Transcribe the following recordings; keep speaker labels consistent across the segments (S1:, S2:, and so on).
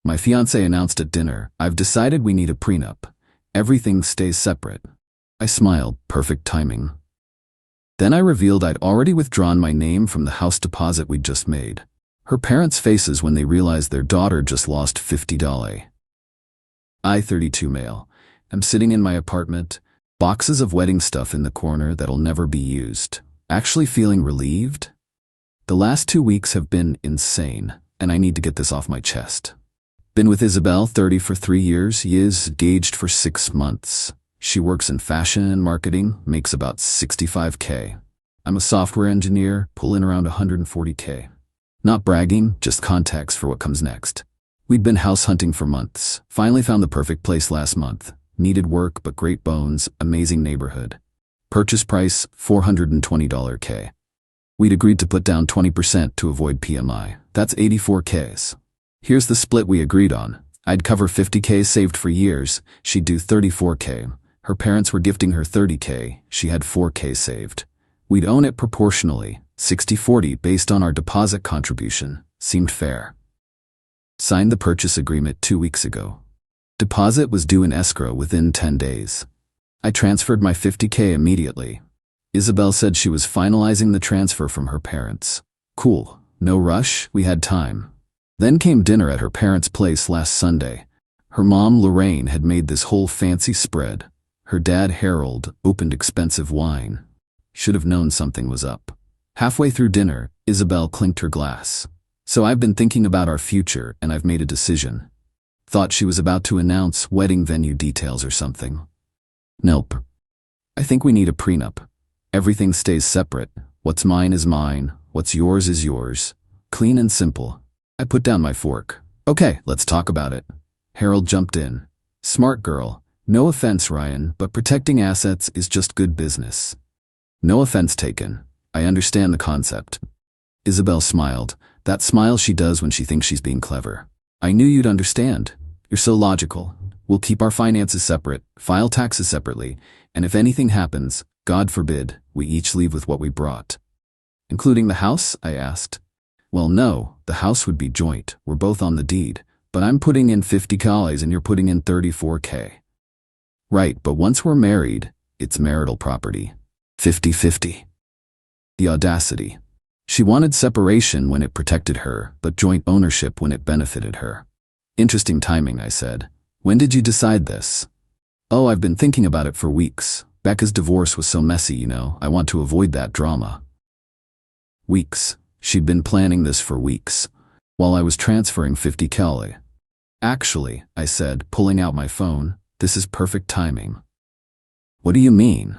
S1: My fiancé announced at dinner, "I've decided we need a prenup. Everything stays separate." I smiled, perfect timing. Then I revealed I'd already withdrawn my name from the house deposit we'd just made. Her parents' faces when they realized their daughter just lost $50. I, 32 male, am sitting in my apartment, boxes of wedding stuff in the corner that'll never be used, actually feeling relieved. The last 2 weeks have been insane, and I need to get this off my chest. Been with Isabel, 30 for 3 years, engaged for 6 months. She works in fashion and marketing, makes about $65K. I'm a software engineer, pulling around $140K. Not bragging, just context for what comes next. We'd been house hunting for months, finally found the perfect place last month. Needed work, but great bones, amazing neighborhood. Purchase price, $420K. We'd agreed to put down 20% to avoid PMI. That's 84Ks. Here's the split we agreed on. I'd cover 50K saved for years, she'd do 34K. Her parents were gifting her 30K, she had 4K saved. We'd own it proportionally, 60-40 based on our deposit contribution. Seemed fair. Signed the purchase agreement 2 weeks ago. Deposit was due in escrow within 10 days. I transferred my 50K immediately. Isabel said she was finalizing the transfer from her parents. Cool, no rush, we had time. Then came dinner at her parents' place last Sunday. Her mom, Lorraine, had made this whole fancy spread. Her dad, Harold, opened expensive wine. Should have known something was up. Halfway through dinner, Isabel clinked her glass. "So I've been thinking about our future, and I've made a decision." Thought she was about to announce wedding venue details or something. Nope. I think we need a prenup. Everything stays separate. What's mine is mine. What's yours is yours. Clean and simple. I put down my fork. "Okay, let's talk about it." Harold jumped in. "Smart girl. No offense, Ryan, but protecting assets is just good business." "No offense taken. I understand the concept." Isabel smiled. That smile she does when she thinks she's being clever. "I knew you'd understand. You're so logical. We'll keep our finances separate, file taxes separately, and if anything happens, God forbid, we each leave with what we brought." "Including the house?" I asked. "Well, no, the house would be joint. We're both on the deed, but I'm putting in 50K and you're putting in 34K. "Right, but once we're married, it's marital property. 50-50. The audacity. She wanted separation when it protected her, but joint ownership when it benefited her. "Interesting timing," I said. "When did you decide this?" "Oh, I've been thinking about it for weeks. Becca's divorce was so messy, you know. I want to avoid that drama." Weeks. She'd been planning this for weeks, while I was transferring 50K. "Actually," I said, pulling out my phone, "this is perfect timing." "What do you mean?"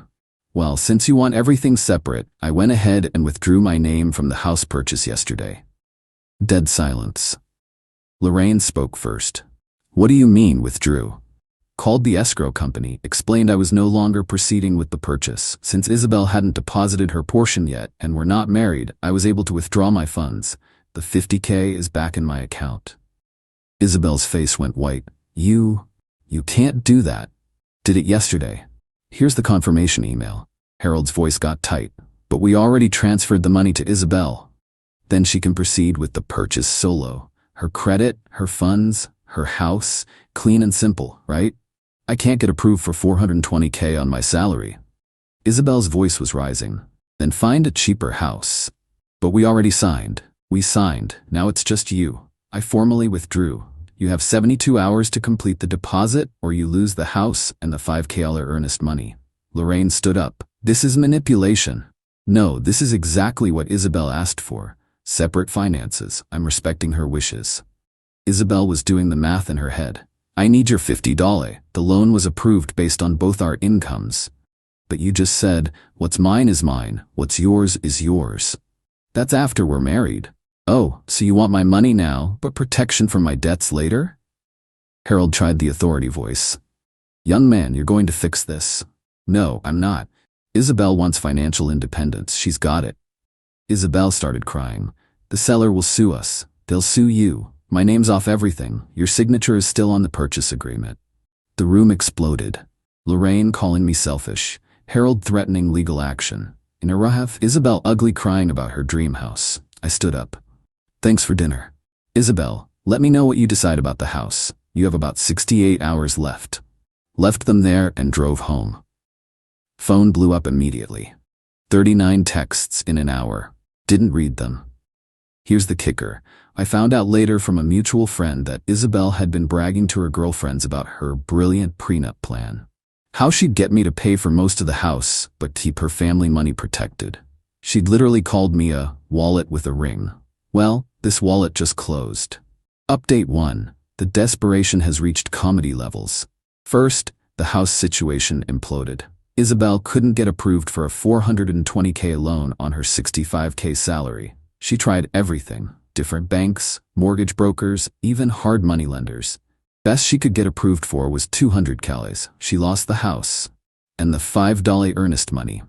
S1: "Well, since you want everything separate, I went ahead and withdrew my name from the house purchase yesterday." Dead silence. Lorraine spoke first. "What do you mean, withdrew?" "Called the escrow company, explained I was no longer proceeding with the purchase. Since Isabel hadn't deposited her portion yet and we're not married, I was able to withdraw my funds. The 50K is back in my account." Isabel's face went white. You can't do that." "Did it yesterday. Here's the confirmation email." Harold's voice got tight. "But we already transferred the money to Isabel. Then she can proceed with the purchase solo. Her credit, her funds, her house, clean and simple, right? I can't get approved for 420K on my salary." Isabel's voice was rising. "Then find a cheaper house." "But we already signed." "We signed. Now it's just you. I formally withdrew. You have 72 hours to complete the deposit or you lose the house and the 5K earnest money." Lorraine stood up. "This is manipulation." "No, this is exactly what Isabel asked for. Separate finances. I'm respecting her wishes." Isabel was doing the math in her head. "I need your $50. The loan was approved based on both our incomes." "But you just said, what's mine is mine, what's yours is yours." "That's after we're married." "Oh, so you want my money now, but protection from my debts later?" Harold tried the authority voice. "Young man, you're going to fix this." "No, I'm not. Isabel wants financial independence. She's got it." Isabel started crying. "The seller will sue us. They'll sue you. My name's off everything. Your signature is still on the purchase agreement." The room exploded. Lorraine calling me selfish. Harold threatening legal action. In a rough, Isabel ugly crying about her dream house. I stood up. "Thanks for dinner." "Isabel, Let me know what you decide about the house. You have about 68 hours left. Left them there and drove home. Phone blew up immediately. 39 texts in an hour. Didn't read them. Here's the kicker. I found out later from a mutual friend that Isabel had been bragging to her girlfriends about her brilliant prenup plan. How she'd get me to pay for most of the house, but keep her family money protected. She'd literally called me a wallet with a ring. Well, this wallet just closed. Update 1. The desperation has reached comedy levels. First, the house situation imploded. Isabel couldn't get approved for a $420K loan on her $65K salary. She tried everything. Different banks, mortgage brokers, even hard money lenders. Best she could get approved for was $200K. She lost the house. And the $5 earnest money.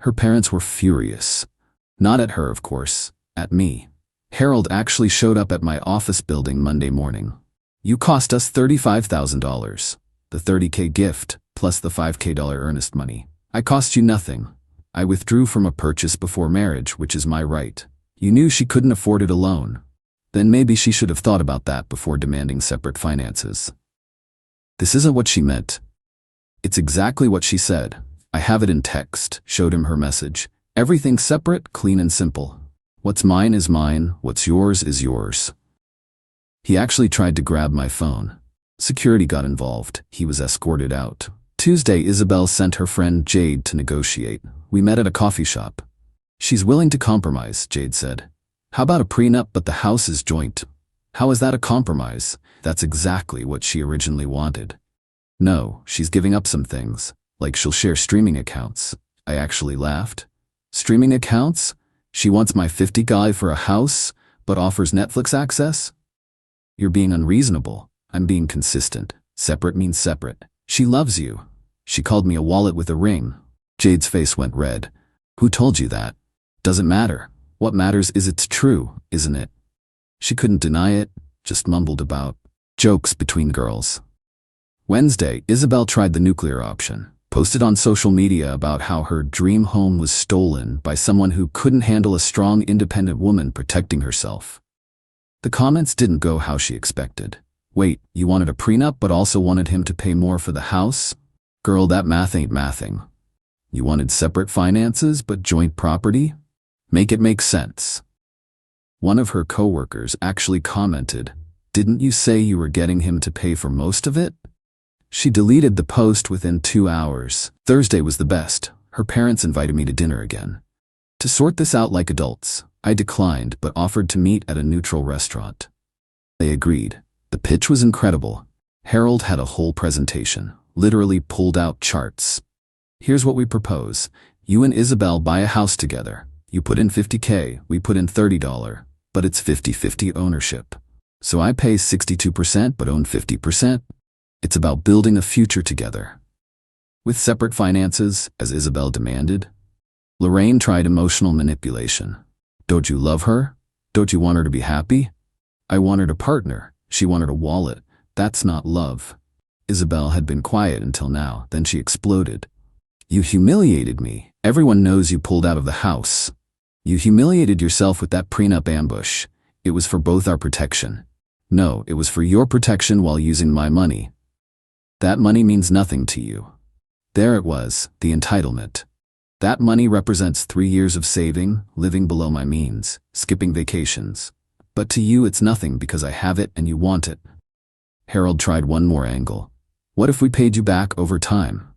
S1: Her parents were furious. Not at her, of course. At me. Harold actually showed up at my office building Monday morning. You cost us $35,000. The $30K gift, plus the $5K earnest money. I cost you nothing. I withdrew from a purchase before marriage, which is my right. You knew she couldn't afford it alone. Then maybe she should have thought about that before demanding separate finances. This isn't what she meant. It's exactly what she said. I have it in text, showed him her message. Everything separate, clean and simple. What's mine is mine, what's yours is yours. He actually tried to grab my phone. Security got involved. He was escorted out. Tuesday, Isabel sent her friend Jade to negotiate. We met at a coffee shop. She's willing to compromise, Jade said. How about a prenup but the house is joint? How is that a compromise? That's exactly what she originally wanted. No, she's giving up some things, like she'll share streaming accounts. I actually laughed. Streaming accounts? She wants my $50K for a house, but offers Netflix access? You're being unreasonable. I'm being consistent. Separate means separate. She loves you. She called me a wallet with a ring. Jade's face went red. Who told you that? Doesn't matter. What matters is it's true, isn't it? She couldn't deny it, just mumbled about jokes between girls. Wednesday, Isabel tried the nuclear option. Posted on social media about how her dream home was stolen by someone who couldn't handle a strong, independent woman protecting herself. The comments didn't go how she expected. Wait, you wanted a prenup but also wanted him to pay more for the house? Girl, that math ain't mathing. You wanted separate finances but joint property? Make it make sense. One of her coworkers actually commented, "Didn't you say you were getting him to pay for most of it?" She deleted the post within 2 hours. Thursday was the best. Her parents invited me to dinner again. To sort this out like adults, I declined but offered to meet at a neutral restaurant. They agreed. The pitch was incredible. Harold had a whole presentation, literally pulled out charts. Here's what we propose. You and Isabel buy a house together. You put in $50K, we put in $30, but it's 50-50 ownership. So I pay 62% but own 50%. It's about building a future together. With separate finances, as Isabel demanded. Lorraine tried emotional manipulation. Don't you love her? Don't you want her to be happy? I wanted a partner. She wanted a wallet. That's not love. Isabel had been quiet until now, then she exploded. You humiliated me. Everyone knows you pulled out of the house. You humiliated yourself with that prenup ambush. It was for both our protection. No, it was for your protection while using my money. That money means nothing to you. There it was, the entitlement. That money represents 3 years of saving, living below my means, skipping vacations. But to you it's nothing because I have it and you want it. Harold tried one more angle. What if we paid you back over time?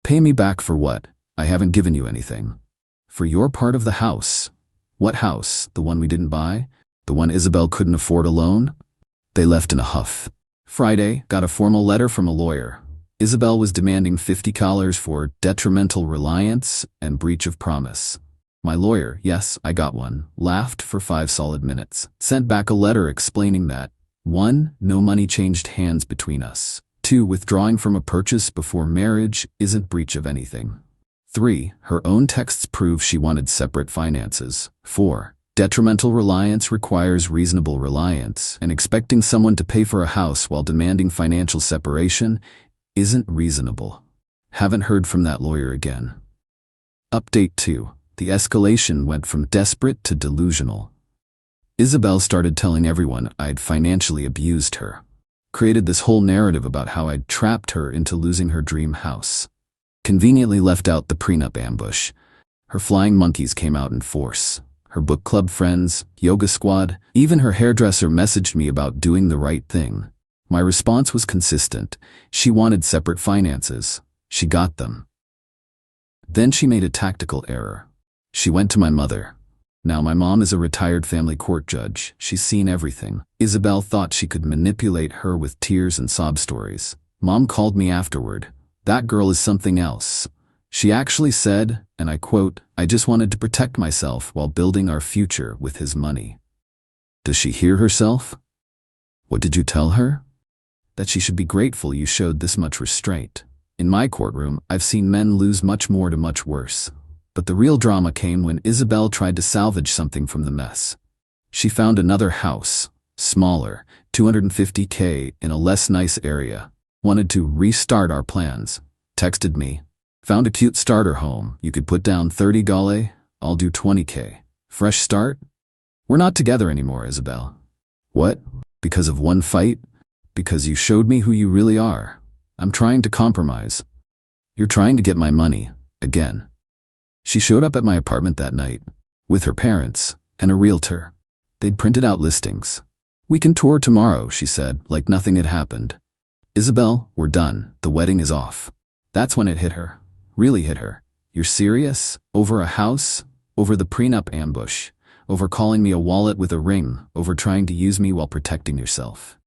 S1: Pay me back for what? I haven't given you anything. For your part of the house. What house? The one we didn't buy? The one Isabel couldn't afford alone? They left in a huff. Friday, got a formal letter from a lawyer. Isabel was demanding $50 for detrimental reliance and breach of promise. My lawyer, yes, I got one, laughed for 5 solid minutes. Sent back a letter explaining that 1. No money changed hands between us. 2. Withdrawing from a purchase before marriage isn't breach of anything. 3. Her own texts prove she wanted separate finances. 4. Detrimental reliance requires reasonable reliance, and expecting someone to pay for a house while demanding financial separation isn't reasonable. Haven't heard from that lawyer again. Update 2. The escalation went from desperate to delusional. Isabel started telling everyone I'd financially abused her. Created this whole narrative about how I'd trapped her into losing her dream house. Conveniently left out the prenup ambush. Her flying monkeys came out in force. Her book club friends, yoga squad, even her hairdresser messaged me about doing the right thing. My response was consistent. She wanted separate finances. She got them. Then she made a tactical error. She went to my mother. Now my mom is a retired family court judge. She's seen everything. Isabel thought she could manipulate her with tears and sob stories. Mom called me afterward. That girl is something else. She actually said, and I quote, "I just wanted to protect myself while building our future with his money." Does she hear herself? What did you tell her? That she should be grateful you showed this much restraint. In my courtroom, I've seen men lose much more to much worse. But the real drama came when Isabel tried to salvage something from the mess. She found another house, smaller, $250K in a less nice area. Wanted to restart our plans. Texted me. Found a cute starter home. You could put down 30 gale, I'll do 20K. Fresh start? We're not together anymore, Isabel. What? Because of one fight? Because you showed me who you really are. I'm trying to compromise. You're trying to get my money, again. She showed up at my apartment that night, with her parents and a realtor. They'd printed out listings. We can tour tomorrow, she said, like nothing had happened. Isabel, we're done. The wedding is off. That's when it hit her. Really hit her. You're serious? Over a house? Over the prenup ambush? Over calling me a wallet with a ring? Over trying to use me while protecting yourself?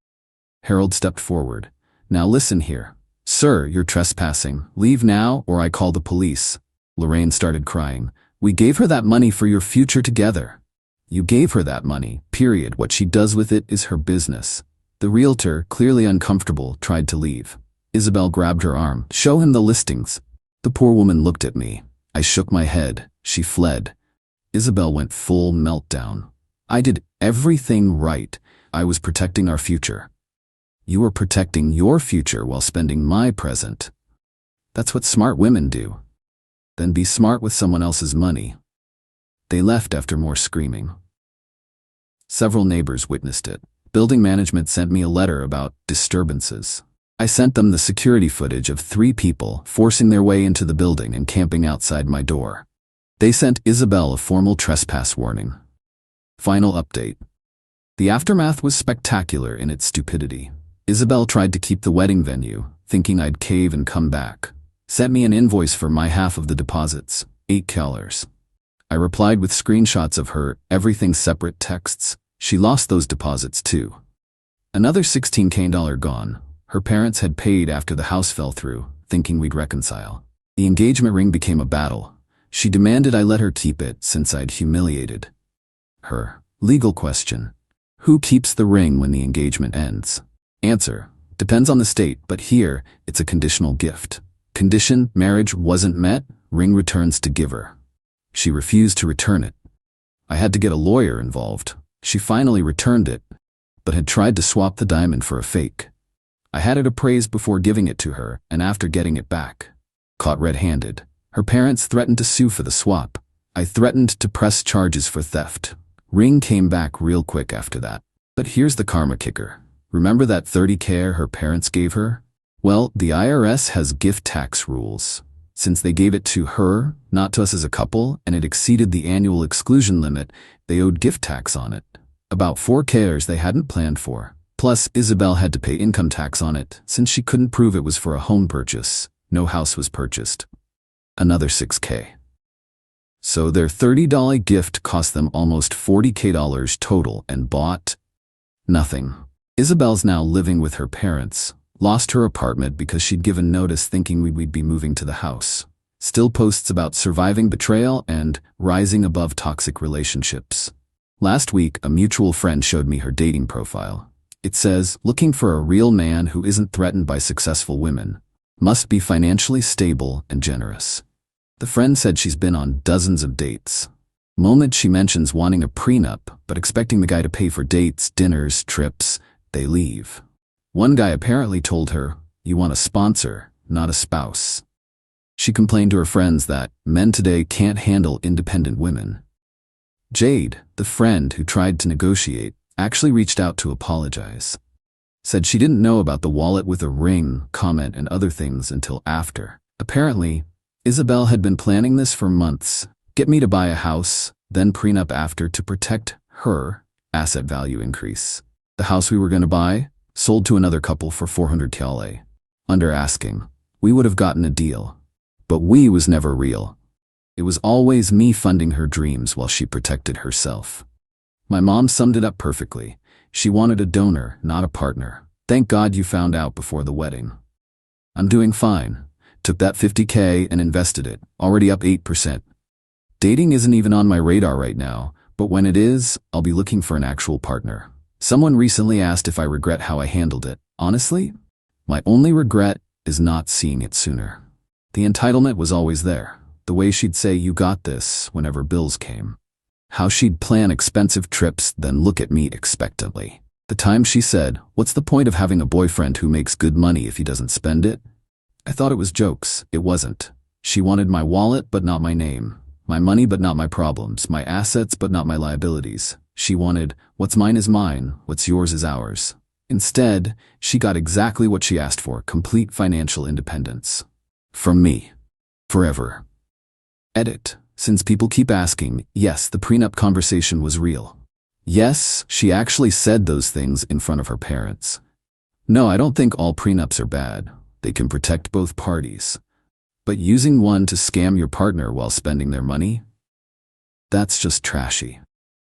S1: Harold stepped forward. Now listen here. Sir, you're trespassing. Leave now or I call the police. Lorraine started crying. We gave her that money for your future together. You gave her that money, period. What she does with it is her business. The realtor, clearly uncomfortable, tried to leave. Isabel grabbed her arm. Show him the listings. The poor woman looked at me. I shook my head. She fled. Isabel went full meltdown. I did everything right. I was protecting our future. You were protecting your future while spending my present. That's what smart women do. Then be smart with someone else's money. They left after more screaming. Several neighbors witnessed it. Building management sent me a letter about disturbances. I sent them the security footage of 3 people forcing their way into the building and camping outside my door. They sent Isabel a formal trespass warning. Final update. The aftermath was spectacular in its stupidity. Isabel tried to keep the wedding venue, thinking I'd cave and come back. Sent me an invoice for my half of the deposits, $8. I replied with screenshots of her everything separate texts. She lost those deposits too. Another $16K gone. Her parents had paid after the house fell through, thinking we'd reconcile. The engagement ring became a battle. She demanded I let her keep it since I'd humiliated her. Legal question. Who keeps the ring when the engagement ends? Answer. Depends on the state, but here, it's a conditional gift. Condition, marriage wasn't met, ring returns to giver. She refused to return it. I had to get a lawyer involved. She finally returned it, but had tried to swap the diamond for a fake. I had it appraised before giving it to her, and after getting it back. Caught red-handed. Her parents threatened to sue for the swap. I threatened to press charges for theft. Ring came back real quick after that. But here's the karma kicker. Remember that $30K her parents gave her? Well, the IRS has gift tax rules. Since they gave it to her, not to us as a couple, and it exceeded the annual exclusion limit, they owed gift tax on it. About $4K they hadn't planned for. Plus, Isabel had to pay income tax on it, since she couldn't prove it was for a home purchase. No house was purchased. Another $6K. So their $30 gift cost them almost $40K total and bought nothing. Isabel's now living with her parents. Lost her apartment because she'd given notice thinking we'd be moving to the house. Still posts about surviving betrayal and rising above toxic relationships. Last week, a mutual friend showed me her dating profile. It says, looking for a real man who isn't threatened by successful women. Must be financially stable and generous. The friend said she's been on dozens of dates. Moment she mentions wanting a prenup, but expecting the guy to pay for dates, dinners, trips, they leave. One guy apparently told her, you want a sponsor, not a spouse. She complained to her friends that men today can't handle independent women. Jade, the friend who tried to negotiate, actually reached out to apologize. Said she didn't know about the wallet with a ring, comment, and other things until after. Apparently, Isabel had been planning this for months. Get me to buy a house, then prenup after to protect her asset value increase. The house we were going to buy sold to another couple for 400 TL. Under asking. We would have gotten a deal. But we was never real. It was always me funding her dreams while she protected herself. My mom summed it up perfectly. She wanted a donor, not a partner. Thank God you found out before the wedding. I'm doing fine. Took that 50K and invested it, already up 8%. Dating isn't even on my radar right now, but when it is, I'll be looking for an actual partner. Someone recently asked if I regret how I handled it. Honestly, my only regret is not seeing it sooner. The entitlement was always there. The way she'd say, "You got this," whenever bills came. How she'd plan expensive trips, then look at me expectantly. The time she said, "What's the point of having a boyfriend who makes good money if he doesn't spend it?" I thought it was jokes. It wasn't. She wanted my wallet but not my name. My money but not my problems. My assets but not my liabilities. She wanted, "What's mine is mine, what's yours is ours." Instead, she got exactly what she asked for, complete financial independence. From me. Forever. Edit. Since people keep asking, yes, the prenup conversation was real. Yes, she actually said those things in front of her parents. No, I don't think all prenups are bad. They can protect both parties. But using one to scam your partner while spending their money? That's just trashy.